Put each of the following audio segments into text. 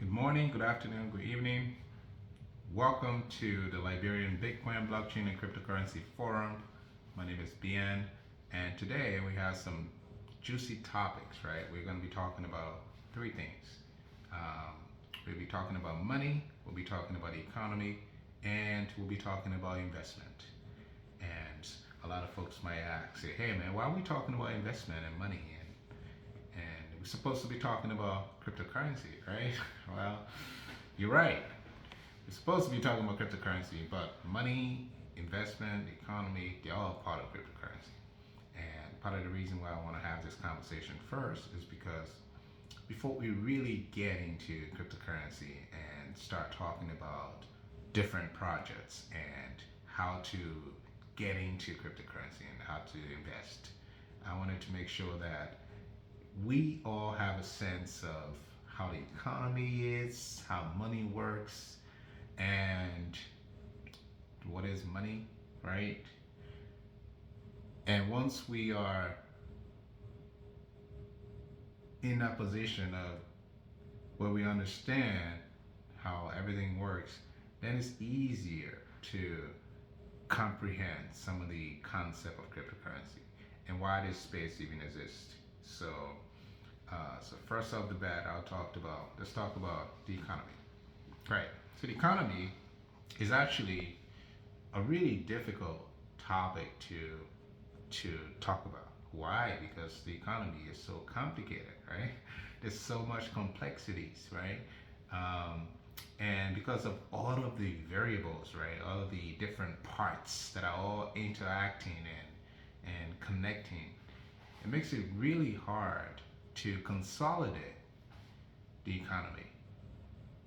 Good morning, good afternoon, good evening. Welcome to the Liberian Bitcoin Blockchain and Cryptocurrency Forum. My name is Bien, and today we have some juicy topics, right? We're going to be talking about three things. Um, we'll be talking about money, we'll be talking about the economy, and we'll be talking about investment. And a lot of folks might ask, say, hey man, why are we talking about investment and money? And we're supposed to be talking about cryptocurrency, right? Well, you're right. We're supposed to be talking about cryptocurrency, but money, investment, economy, they're all part of cryptocurrency. And part of the reason why I want to have this conversation first is because before we really get into cryptocurrency and start talking about different projects and how to get into cryptocurrency and how to invest, I wanted to make sure that we all have a sense of how the economy is, how money works, and what is money, right? And once we are in that position of where we understand how everything works, then it's easier to comprehend some of the concept of cryptocurrency and why this space even exists. So first off the bat, let's talk about the economy. Right. So the economy is actually a really difficult topic to talk about. Why? Because the economy is so complicated, right? There's so much complexities, right? Um, and because of all of the variables, right? All of the different parts that are all interacting and connecting, it makes it really hard to consolidate the economy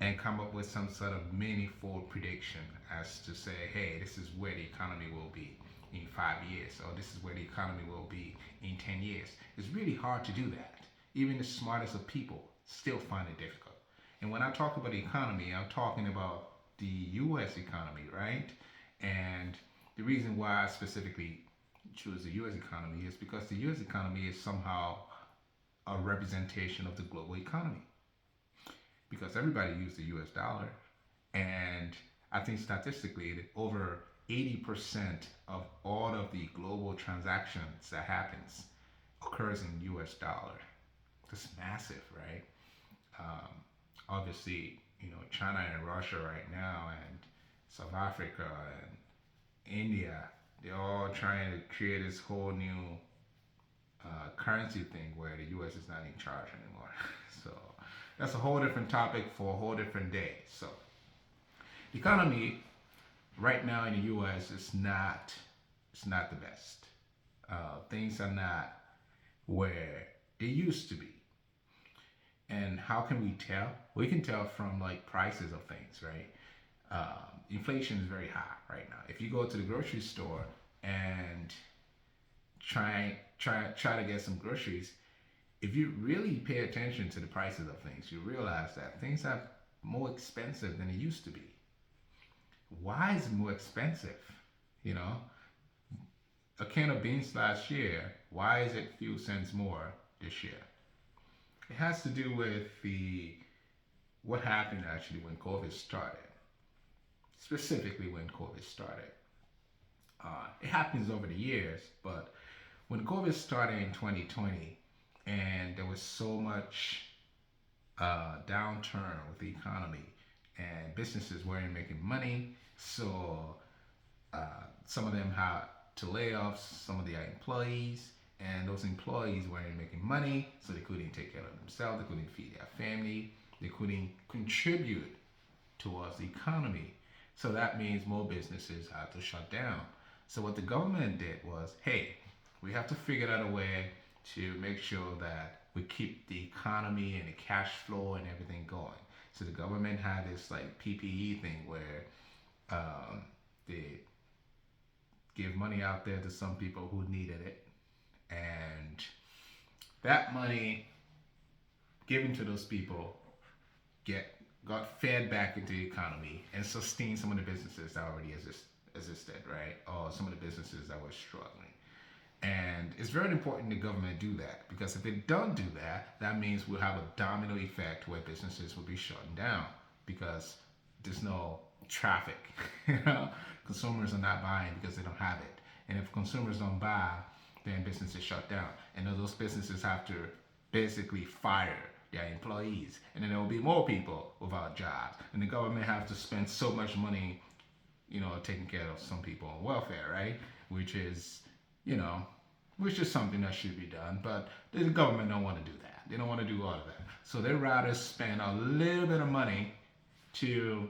and come up with some sort of meaningful prediction as to say, hey, this is where the economy will be in 5 years, or this is where the economy will be in 10 years. It's really hard to do that. Even the smartest of people still find it difficult. And when I talk about the economy, I'm talking about the US economy, right? And the reason why I specifically choose the US economy is because the US economy is somehow a representation of the global economy because everybody uses the US dollar. And I think statistically, that over 80% of all of the global transactions that happens occurs in US dollar. That's massive, right? Um, Obviously, China and Russia right now, and South Africa and India, they're all trying to create this whole new currency thing where the U.S. is not in charge anymore. So that's a whole different topic for a whole different day. So the economy right now in the U.S. is not it's not the best. Things are not where they used to be. And how can we tell? We can tell from like prices of things, right? Inflation is very high right now. If you go to the grocery store and try to get some groceries, if you really pay attention to the prices of things, you realize that things are more expensive than it used to be. Why is it more expensive? You know, a can of beans last year, why is it few cents more this year? It has to do with the what happened actually when COVID started. Specifically when COVID started. It happens over the years, but when COVID started in 2020, and there was so much downturn with the economy, and businesses weren't making money, so some of them had to lay off some of their employees, and those employees weren't making money, so they couldn't take care of themselves, they couldn't feed their family, they couldn't contribute towards the economy. So that means more businesses had to shut down. So what the government did was, hey, we have to figure out a way to make sure that we keep the economy and the cash flow and everything going. So the government had this like PPE thing where they give money out there to some people who needed it, and that money given to those people get got fed back into the economy and sustained some of the businesses that already existed, right? Or some of the businesses that were struggling. And it's very important the government do that, because if it don't do that, that means we'll have a domino effect where businesses will be shutting down because there's no traffic. You know, consumers are not buying because they don't have it. And if consumers don't buy, then businesses shut down. And then those businesses have to basically fire their employees. And then there will be more people without jobs. And the government have to spend so much money, taking care of some people on welfare, right? Which is, you know, which is something that should be done. But the government don't want to do that. They don't want to do all of that. So they rather spend a little bit of money to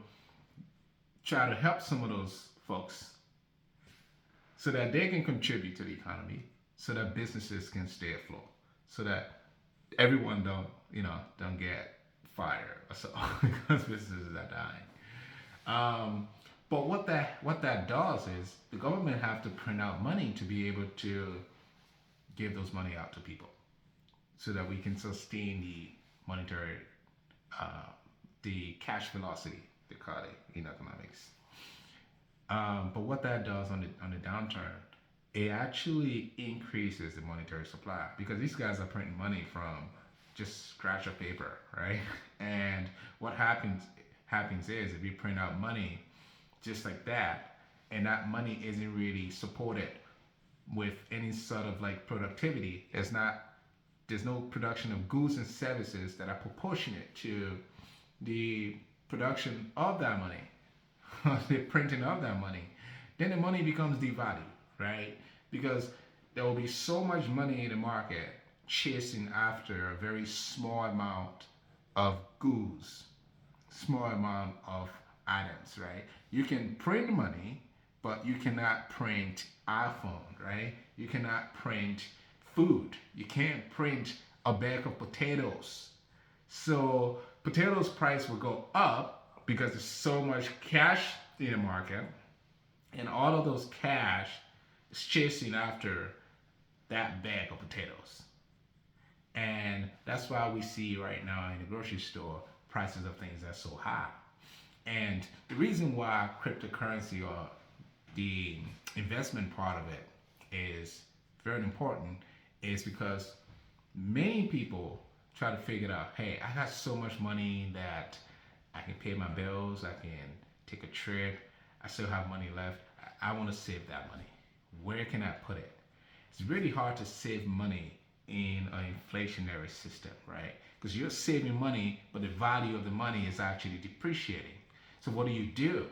try to help some of those folks so that they can contribute to the economy, so that businesses can stay afloat, so that everyone don't get fired or so because businesses are dying. But what that does is the government have to print out money to be able to give those money out to people, so that we can sustain the monetary, the cash velocity, they call it in economics. But what that does on the downturn, it actually increases the monetary supply, because these guys are printing money from just scratch of paper, right? And what happens is if you print out money just like that, and that money isn't really supported with any sort of like productivity, there's no production of goods and services that are proportionate to the production of that money, the printing of that money, then the money becomes devalued, right? Because there will be so much money in the market chasing after a very small amount of goods, small amount of items, right? You can print money, but you cannot print iPhone, right? You cannot print food. You can't print a bag of potatoes. So potatoes price will go up because there's so much cash in the market, and all of those cash is chasing after that bag of potatoes. And that's why we see right now in the grocery store prices of things are so high. And the reason why cryptocurrency, or the investment part of it, is very important is because many people try to figure out, hey, I got so much money that I can pay my bills, I can take a trip, I still have money left. I want to save that money. Where can I put it? It's really hard to save money in an inflationary system, right? Because you're saving money, but the value of the money is actually depreciating. So what do?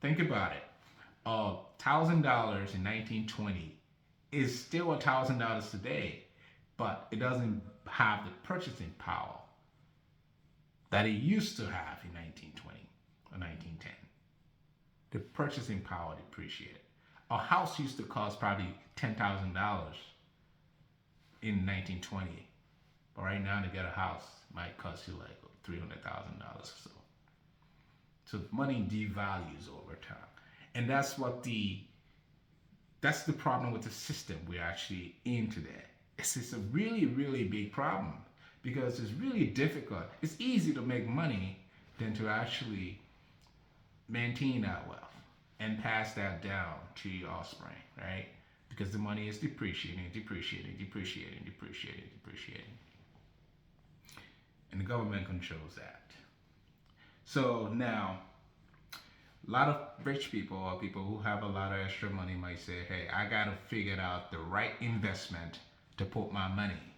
Think about it. $1,000 in 1920 is still $1,000 today, but it doesn't have the purchasing power that it used to have in 1920 or 1910. The purchasing power depreciated. A house used to cost probably $10,000 in 1920, but right now to get a house might cost you like $300,000 or so. So money devalues over time, and that's the problem with the system we're actually in today. It's a really, really big problem, because it's really difficult. It's easy to make money than to actually maintain that wealth and pass that down to your offspring, right? Because the money is depreciating, depreciating, depreciating, depreciating, depreciating. And the government controls that. So now, a lot of rich people, or people who have a lot of extra money, might say, hey, I got to figure out the right investment to put my money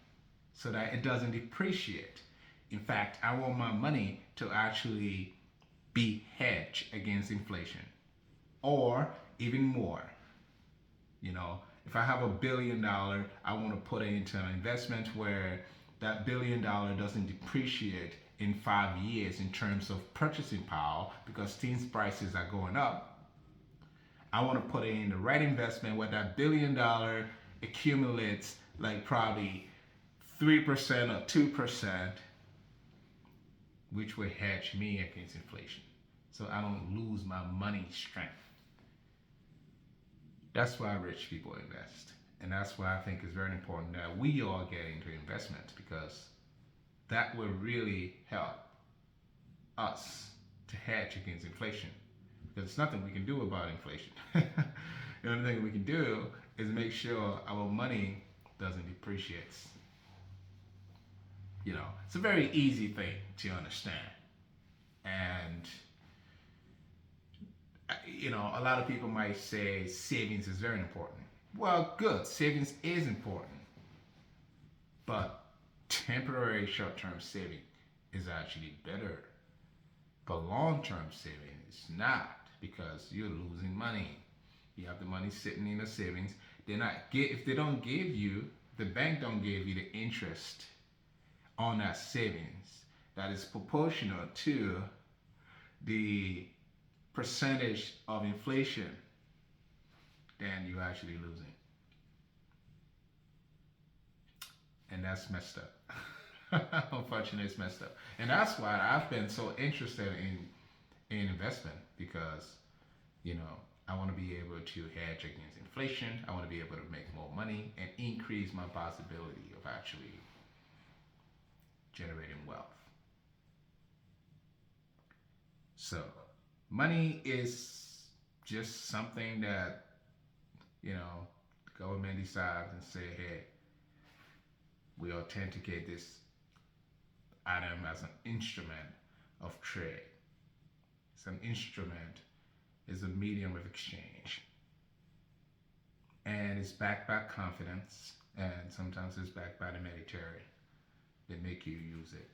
so that it doesn't depreciate. In fact, I want my money to actually be hedged against inflation, or even more. If I have $1 billion, I want to put it into an investment where that $1 billion doesn't depreciate in 5 years in terms of purchasing power, because things prices are going up. I want to put it in the right investment where that $1 billion accumulates like probably 3% or 2%, which will hedge me against inflation, so I don't lose my money strength. That's why rich people invest. And that's why I think it's very important that we all get into investments, because that will really help us to hedge against inflation. Because there's nothing we can do about inflation. The only thing we can do is make sure our money doesn't depreciate. It's a very easy thing to understand. And a lot of people might say savings is very important. Well, good, savings is important, but temporary short-term saving is actually better. But long-term saving is not, because you're losing money. You have the money sitting in the savings. If they don't give you, the bank don't give you the interest on that savings that is proportional to the percentage of inflation, then you're actually losing. And that's messed up. Unfortunately, it's messed up. And that's why I've been so interested in investment, because, you know, I want to be able to hedge against inflation. I want to be able to make more money and increase my possibility of actually generating wealth. So, money is just something that, the government decides and say, hey, we authenticate this item as an instrument of trade. It's an instrument, it's a medium of exchange. And it's backed by confidence, and sometimes it's backed by the military. They make you use it.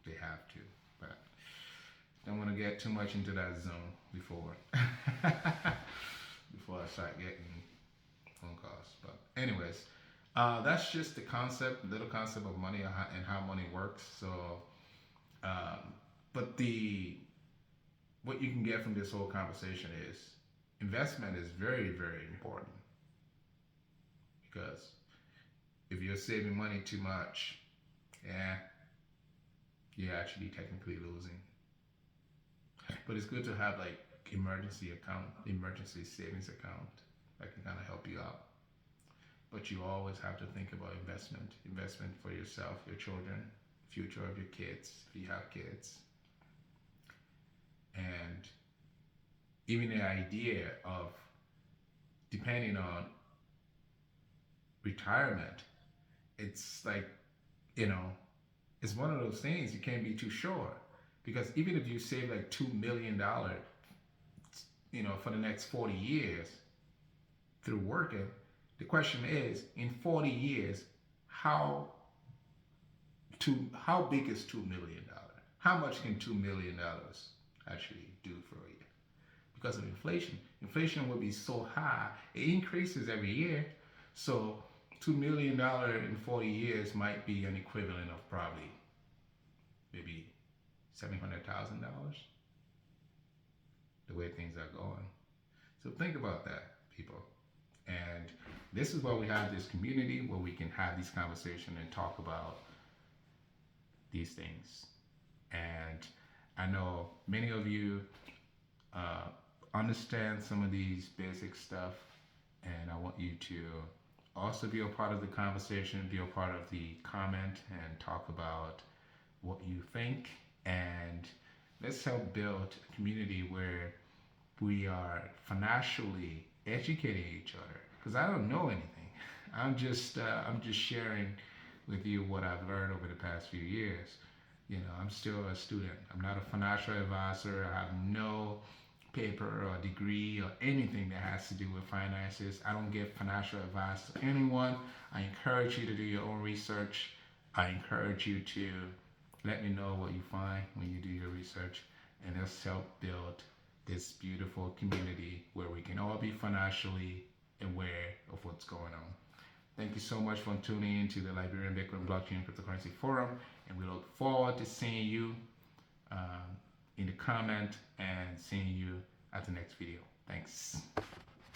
They have to. But don't want to get too much into that zone before before I start getting phone calls. But anyways, that's just the little concept of money and how money works. So, but what you can get from this whole conversation is investment is very, very important, because if you're saving money too much, yeah, you're actually technically losing. But it's good to have like emergency savings account that can kind of help you out. But you always have to think about investment for yourself, your children, future of your kids, if you have kids. And even the idea of depending on retirement, it's like, you know, it's one of those things you can't be too sure. Because even if you save like $2 million, for the next 40 years through working, the question is, in 40 years, how big is $2 million? How much can $2 million actually do for you? Because of inflation. Inflation will be so high, it increases every year. So $2 million in 40 years might be an equivalent of probably maybe $700,000, the way things are going. So think about that, people. And this is why we have this community where we can have these conversations and talk about these things. And I know many of you understand some of these basic stuff, and I want you to also be a part of the conversation, be a part of the comment, and talk about what you think. And let's help build a community where we are financially educating each other. Because I don't know anything. I'm just sharing with you what I've learned over the past few years. I'm still a student. I'm not a financial advisor. I have no paper or degree or anything that has to do with finances. I don't give financial advice to anyone. I encourage you to do your own research. I encourage you to let me know what you find when you do your research, and let's help build this beautiful community where we can all be financially aware of what's going on. Thank you so much for tuning in to the Liberian Bitcoin Blockchain Cryptocurrency Forum, and we look forward to seeing you in the comment and seeing you at the next video. Thanks.